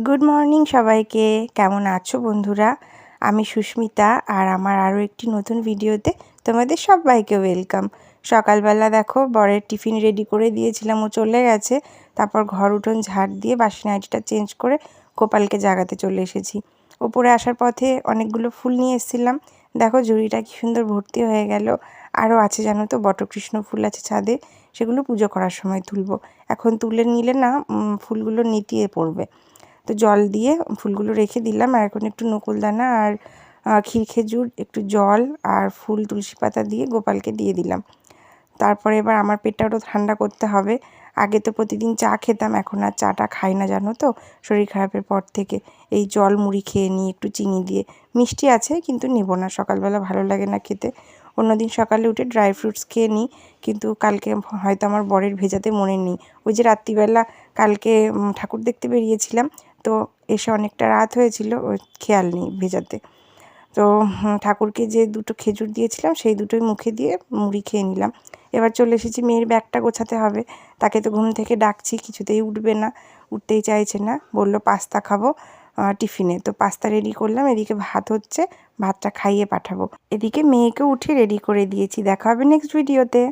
Good morning সবাইকে। কেমন আছো বন্ধুরা? আমি সুস্মিতা আর আমার আরও একটি নতুন ভিডিওতে তোমাদের সবাইকে ওয়েলকাম। সকালবেলা দেখো বরের টিফিন রেডি করে দিয়েছিলাম, ও চলে গেছে। তারপর ঘর উঠোন ঝাড় দিয়ে বাসি নাইটিটা চেঞ্জ করে গোপালকে জাগাতে চলে এসেছি। ওপরে আসার পথে অনেকগুলো ফুল নিয়ে এসেছিলাম। দেখো ঝুড়িটা কি সুন্দর ভর্তি হয়ে গেল। আরও আছে জানো তো, বটকৃষ্ণ ফুল আছে ছাদে, সেগুলো পুজো করার সময় তুলবো। এখন তুলে নিলে না ফুলগুলো নেতিয়ে পড়বে। তো জল দিয়ে ফুলগুলো রেখে দিলাম, আর এখন একটু নকুলদানা আর ক্ষীর খেজুর, একটু জল আর ফুল তুলসী পাতা দিয়ে গোপালকে দিয়ে দিলাম। তারপরে এবার আমার পেটটাও ঠান্ডা করতে হবে। আগে তো প্রতিদিন চা খেতাম, এখন আর চাটা খাই না জানো তো, শরীর খারাপের পর থেকে। এই জল মুড়ি খেয়ে নিই একটু চিনি দিয়ে। মিষ্টি আছে কিন্তু নেব না, সকালবেলা ভালো লাগে না খেতে। অন্যদিন সকালে উঠে ড্রাই ফ্রুটস খেয়ে নিই, কিন্তু কালকে হয়তো আমার বরের ভেজাতে মনে নেই। ওই যে রাত্রিবেলা কালকে ঠাকুর দেখতে বেরিয়েছিলাম, তো এসে অনেকটা রাত হয়েছিল, ওই খেয়াল নেই ভেজাতে। তো ঠাকুরকে যে দুটো খেজুর দিয়েছিলাম সেই দুটোই মুখে দিয়ে মুড়ি খেয়ে নিলাম। এবার চলে এসেছি, মেয়ের ব্যাগটা গোছাতে হবে। তাকে তো ঘুম থেকে ডাকছি, কিছুতেই উঠবে না, উঠতেই চাইছে না। বলল পাস্তা খাবো টিফিনে, তো পাস্তা রেডি করলাম। এদিকে ভাত হচ্ছে, ভাতটা খাইয়ে পাঠাবো। এদিকে মেয়েকেও উঠে রেডি করে দিয়েছি। দেখা হবে নেক্সট ভিডিওতে।